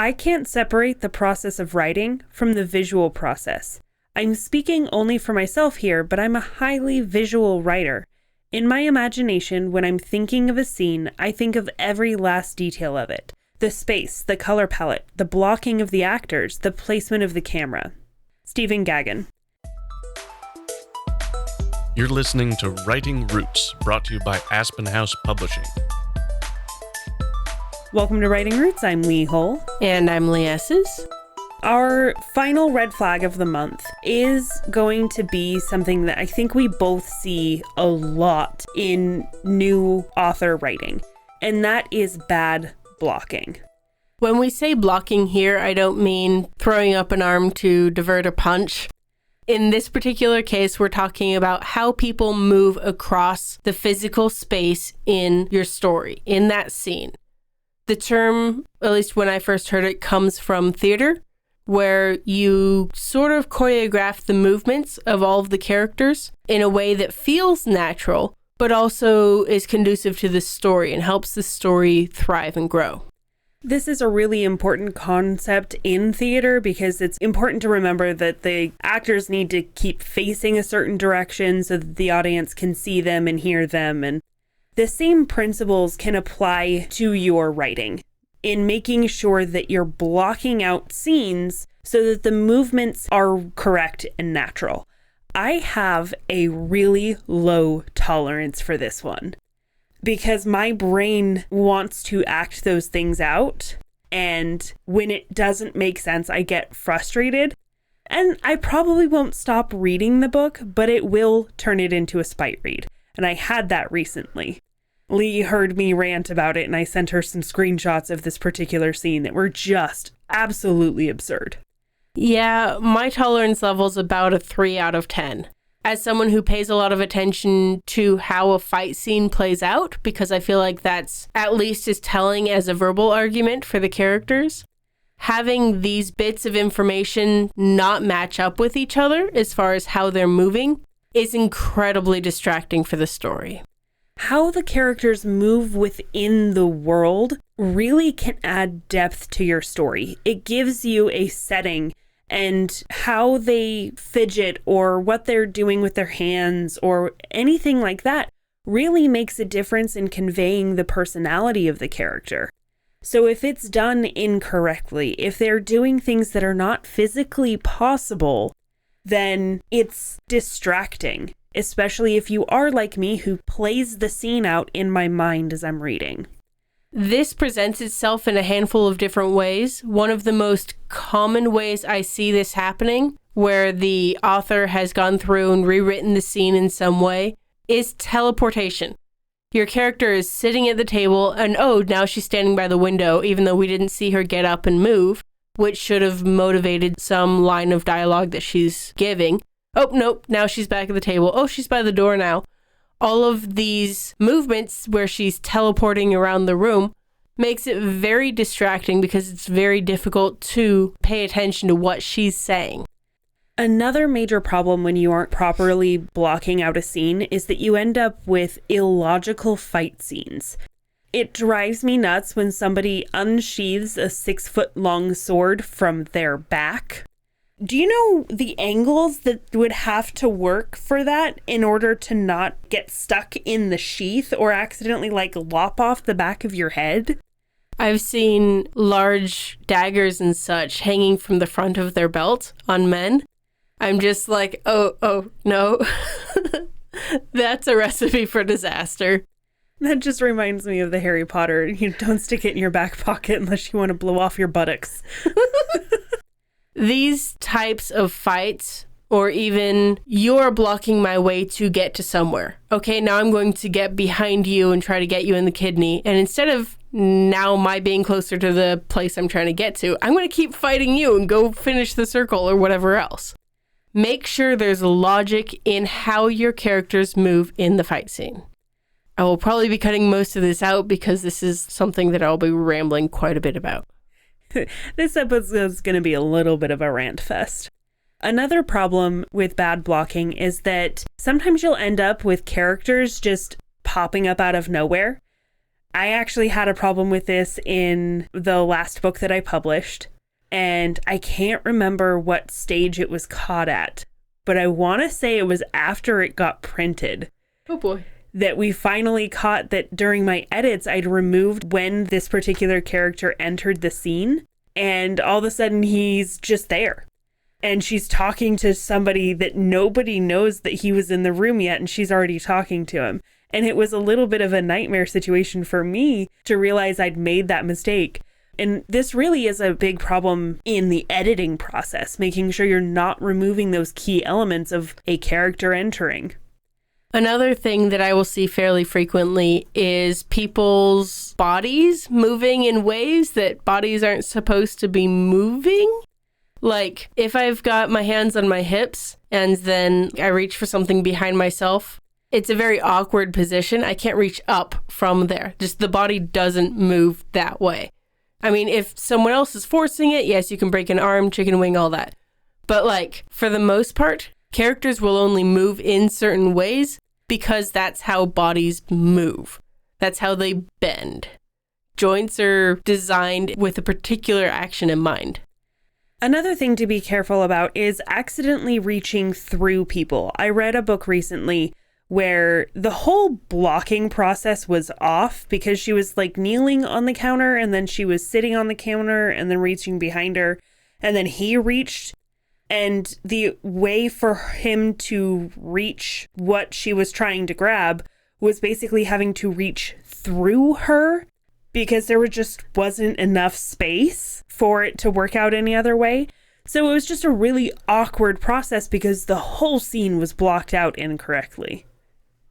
I can't separate the process of writing from the visual process. I'm speaking only for myself here, but I'm a highly visual writer. In my imagination, when I'm thinking of a scene, I think of every last detail of it. The space, the color palette, the blocking of the actors, the placement of the camera. Stephen Gaghan. You're listening to Writing Roots, brought to you by Aspen House Publishing. Welcome to Writing Roots. I'm Lee Hull. And I'm Lee Esses. Our final red flag of the month is going to be something that I think we both see a lot in new author writing, and that is bad blocking. When we say blocking here, I don't mean throwing up an arm to divert a punch. In this particular case, we're talking about how people move across the physical space in your story, in that scene. The term, at least when I first heard it, comes from theater, where you sort of choreograph the movements of all of the characters in a way that feels natural, but also is conducive to the story and helps the story thrive and grow. This is a really important concept in theater because it's important to remember that the actors need to keep facing a certain direction so that the audience can see them and hear them. And the same principles can apply to your writing in making sure that you're blocking out scenes so that the movements are correct and natural. I have a really low tolerance for this one because my brain wants to act those things out. And when it doesn't make sense, I get frustrated. And I probably won't stop reading the book, but it will turn it into a spite read. And I had that recently. Lee heard me rant about it, and I sent her some screenshots of this particular scene that were just absolutely absurd. Yeah, my tolerance level's about a 3 out of 10. As someone who pays a lot of attention to how a fight scene plays out, because I feel like that's at least as telling as a verbal argument for the characters, having these bits of information not match up with each other as far as how they're moving is incredibly distracting for the story. How the characters move within the world really can add depth to your story. It gives you a setting, and how they fidget or what they're doing with their hands or anything like that really makes a difference in conveying the personality of the character. So if it's done incorrectly, if they're doing things that are not physically possible, then it's distracting, especially if you are like me who plays the scene out in my mind as I'm reading. This presents itself in a handful of different ways. One of the most common ways I see this happening, where the author has gone through and rewritten the scene in some way, is teleportation. Your character is sitting at the table and, now she's standing by the window, even though we didn't see her get up and move, which should have motivated some line of dialogue that she's giving. Oh, nope, now she's back at the table. Oh, she's by the door now. All of these movements where she's teleporting around the room makes it very distracting because it's very difficult to pay attention to what she's saying. Another major problem when you aren't properly blocking out a scene is that you end up with illogical fight scenes. It drives me nuts when somebody unsheathes a 6-foot-long sword from their back. Do you know the angles that would have to work for that in order to not get stuck in the sheath or accidentally lop off the back of your head? I've seen large daggers and such hanging from the front of their belt on men. I'm just like, oh, no. That's a recipe for disaster. That just reminds me of the Harry Potter. You don't stick it in your back pocket unless you want to blow off your buttocks. These types of fights, or even you're blocking my way to get to somewhere. Okay, now I'm going to get behind you and try to get you in the kidney. And instead of now my being closer to the place I'm trying to get to, I'm going to keep fighting you and go finish the circle or whatever else. Make sure there's logic in how your characters move in the fight scene. I will probably be cutting most of this out because this is something that I'll be rambling quite a bit about. This episode is going to be a little bit of a rant fest. Another problem with bad blocking is that sometimes you'll end up with characters just popping up out of nowhere. I actually had a problem with this in the last book that I published, and I can't remember what stage it was caught at, but I want to say it was after it got printed. Oh boy. That we finally caught that during my edits, I'd removed when this particular character entered the scene, and all of a sudden he's just there. And she's talking to somebody that nobody knows that he was in the room yet, and she's already talking to him. And it was a little bit of a nightmare situation for me to realize I'd made that mistake. And this really is a big problem in the editing process, making sure you're not removing those key elements of a character entering. Another thing that I will see fairly frequently is people's bodies moving in ways that bodies aren't supposed to be moving. Like, if I've got my hands on my hips and then I reach for something behind myself, it's a very awkward position. I can't reach up from there. Just the body doesn't move that way. I mean, if someone else is forcing it, yes, you can break an arm, chicken wing, all that. But like, for the most part, characters will only move in certain ways because that's how bodies move. That's how they bend. Joints are designed with a particular action in mind. Another thing to be careful about is accidentally reaching through people. I read a book recently where the whole blocking process was off because she was like kneeling on the counter and then she was sitting on the counter and then reaching behind her and then he reached. And the way for him to reach what she was trying to grab was basically having to reach through her because there just wasn't enough space for it to work out any other way. So it was just a really awkward process because the whole scene was blocked out incorrectly.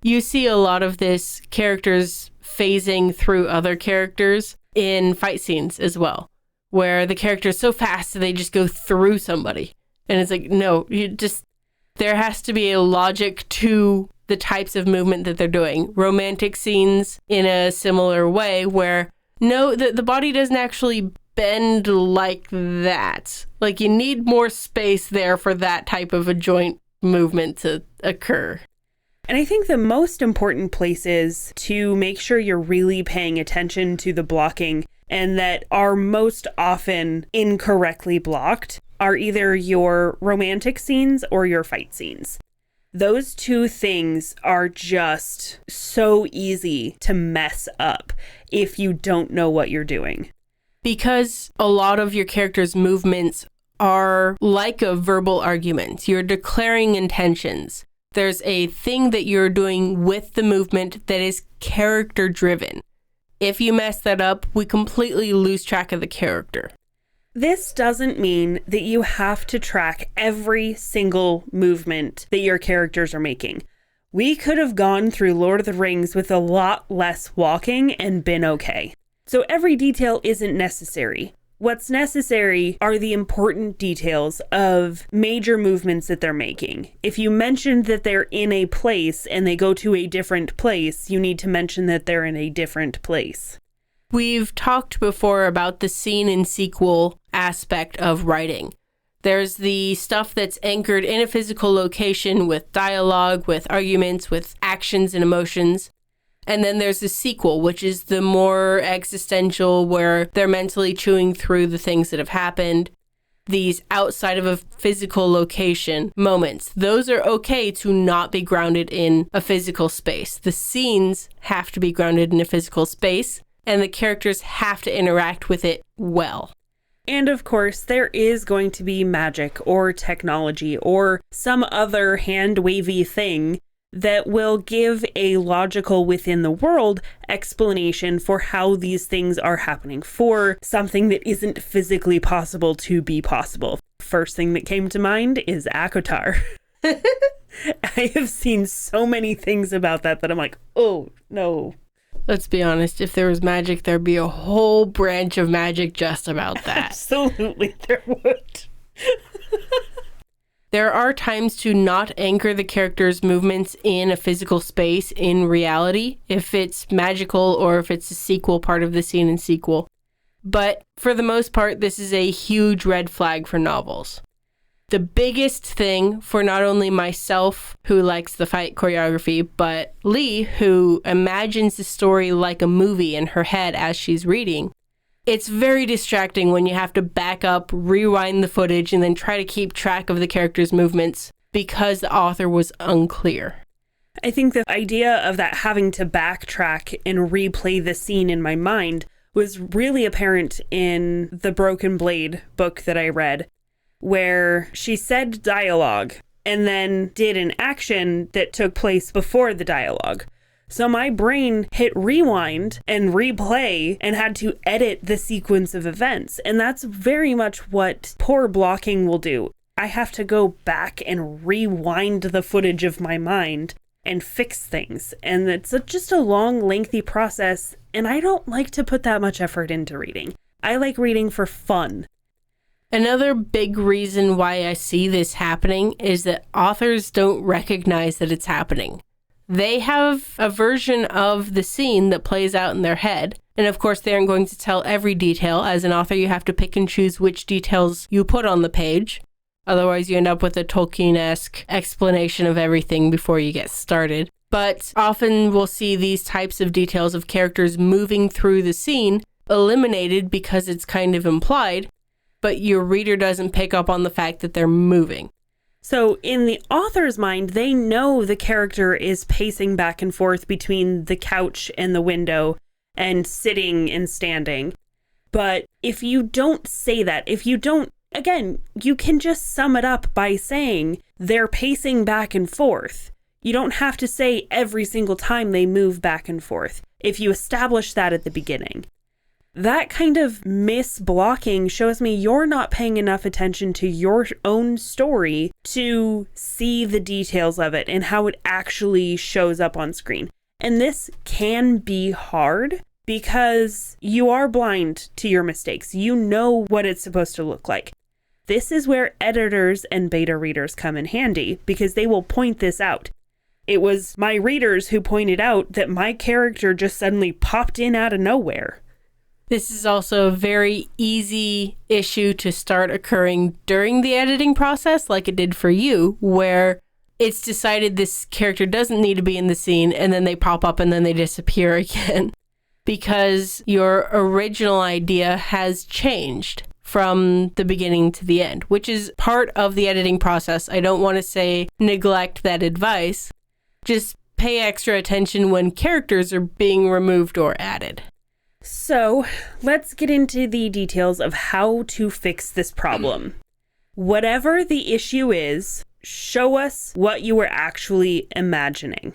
You see a lot of this characters phasing through other characters in fight scenes as well, where the character is so fast that they just go through somebody. And it's like, no, there has to be a logic to the types of movement that they're doing. Romantic scenes in a similar way where, no, the body doesn't actually bend like that. Like, you need more space there for that type of a joint movement to occur. And I think the most important places to make sure you're really paying attention to the blocking and that are most often incorrectly blocked are either your romantic scenes or your fight scenes. Those two things are just so easy to mess up if you don't know what you're doing. Because a lot of your character's movements are like a verbal argument. You're declaring intentions. There's a thing that you're doing with the movement that is character driven. If you mess that up, we completely lose track of the character. This doesn't mean that you have to track every single movement that your characters are making. We could have gone through Lord of the Rings with a lot less walking and been okay. So every detail isn't necessary. What's necessary are the important details of major movements that they're making. If you mention that they're in a place and they go to a different place, you need to mention that they're in a different place. We've talked before about the scene and sequel aspect of writing. There's the stuff that's anchored in a physical location with dialogue, with arguments, with actions and emotions. And then there's the sequel, which is the more existential, where they're mentally chewing through the things that have happened. These outside of a physical location moments, those are okay to not be grounded in a physical space. The scenes have to be grounded in a physical space, and the characters have to interact with it well. And of course, there is going to be magic or technology or some other hand-wavy thing that will give a logical within the world explanation for how these things are happening for something that isn't physically possible to be possible. First thing that came to mind is Akotar. I have seen so many things about that I'm like, oh, no. Let's be honest, if there was magic, there'd be a whole branch of magic just about that. Absolutely, there would. There are times to not anchor the character's movements in a physical space in reality, if it's magical or if it's a sequel part of the scene and sequel. But for the most part, this is a huge red flag for novels. The biggest thing for not only myself, who likes the fight choreography, but Lee, who imagines the story like a movie in her head as she's reading, it's very distracting when you have to back up, rewind the footage, and then try to keep track of the character's movements because the author was unclear. I think the idea of that having to backtrack and replay the scene in my mind was really apparent in the Broken Blade book that I read, where she said dialogue and then did an action that took place before the dialogue. So my brain hit rewind and replay and had to edit the sequence of events. And that's very much what poor blocking will do. I have to go back and rewind the footage of my mind and fix things. And it's just a long, lengthy process. And I don't like to put that much effort into reading. I like reading for fun. Another big reason why I see this happening is that authors don't recognize that it's happening. They have a version of the scene that plays out in their head. And of course, they aren't going to tell every detail. As an author, you have to pick and choose which details you put on the page. Otherwise, you end up with a Tolkien-esque explanation of everything before you get started. But often we'll see these types of details of characters moving through the scene eliminated because it's kind of implied, but your reader doesn't pick up on the fact that they're moving. So in the author's mind, they know the character is pacing back and forth between the couch and the window and sitting and standing. But if you don't say that, if you don't, again, you can just sum it up by saying they're pacing back and forth. You don't have to say every single time they move back and forth if you establish that at the beginning. That kind of misblocking shows me you're not paying enough attention to your own story to see the details of it and how it actually shows up on screen. And this can be hard because you are blind to your mistakes. You know what it's supposed to look like. This is where editors and beta readers come in handy because they will point this out. It was my readers who pointed out that my character just suddenly popped in out of nowhere. This is also a very easy issue to start occurring during the editing process, like it did for you, where it's decided this character doesn't need to be in the scene, and then they pop up and then they disappear again. Because your original idea has changed from the beginning to the end, which is part of the editing process. I don't want to say neglect that advice. Just pay extra attention when characters are being removed or added. So let's get into the details of how to fix this problem. Whatever the issue is, show us what you were actually imagining.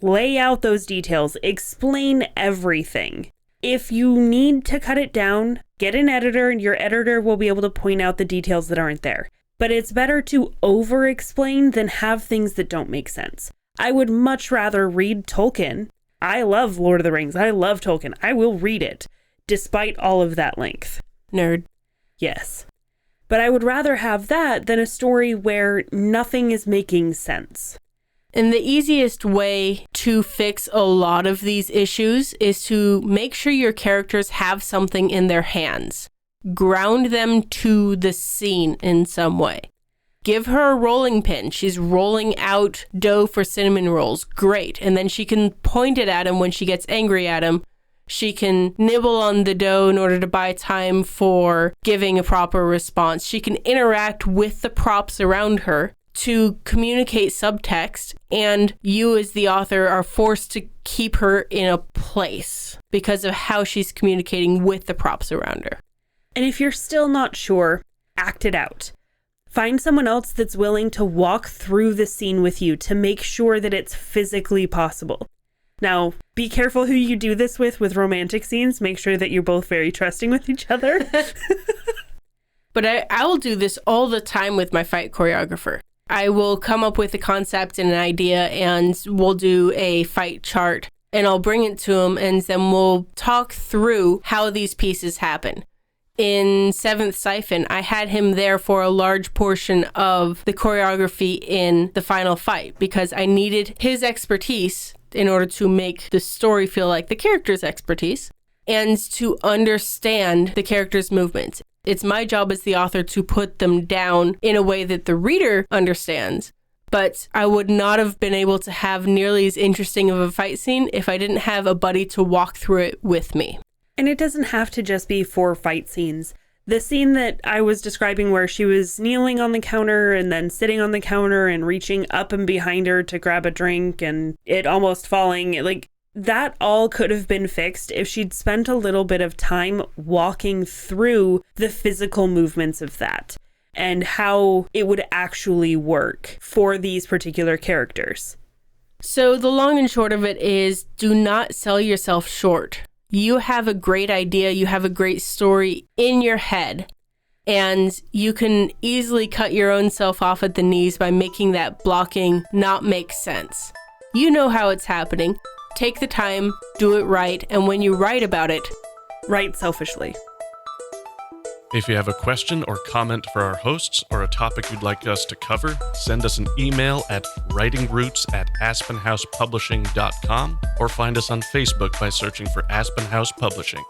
Lay out those details. Explain everything. If you need to cut it down, get an editor and your editor will be able to point out the details that aren't there. But it's better to over-explain than have things that don't make sense. I would much rather read Tolkien. I love Lord of the Rings. I love Tolkien. I will read it, despite all of that length. Nerd. Yes. But I would rather have that than a story where nothing is making sense. And the easiest way to fix a lot of these issues is to make sure your characters have something in their hands. Ground them to the scene in some way. Give her a rolling pin. She's rolling out dough for cinnamon rolls. Great. And then she can point it at him when she gets angry at him. She can nibble on the dough in order to buy time for giving a proper response. She can interact with the props around her to communicate subtext. And you as the author are forced to keep her in a place because of how she's communicating with the props around her. And if you're still not sure, act it out. Find someone else that's willing to walk through the scene with you to make sure that it's physically possible. Now, be careful who you do this with romantic scenes. Make sure that you're both very trusting with each other. But I will do this all the time with my fight choreographer. I will come up with a concept and an idea, and we'll do a fight chart, and I'll bring it to him, and then we'll talk through how these pieces happen. In 7th Siphon, I had him there for a large portion of the choreography in the final fight because I needed his expertise in order to make the story feel like the character's expertise and to understand the character's movements. It's my job as the author to put them down in a way that the reader understands. But I would not have been able to have nearly as interesting of a fight scene if I didn't have a buddy to walk through it with me. And it doesn't have to just be 4 fight scenes. The scene that I was describing where she was kneeling on the counter and then sitting on the counter and reaching up and behind her to grab a drink and it almost falling, like that all could have been fixed if she'd spent a little bit of time walking through the physical movements of that and how it would actually work for these particular characters. So the long and short of it is, do not sell yourself short. You have a great idea, you have a great story in your head, and you can easily cut your own self off at the knees by making that blocking not make sense. You know how it's happening. Take the time, do it right, and when you write about it, write selfishly. If you have a question or comment for our hosts or a topic you'd like us to cover, send us an email at writingroots@aspenhousepublishing.com or find us on Facebook by searching for Aspen House Publishing.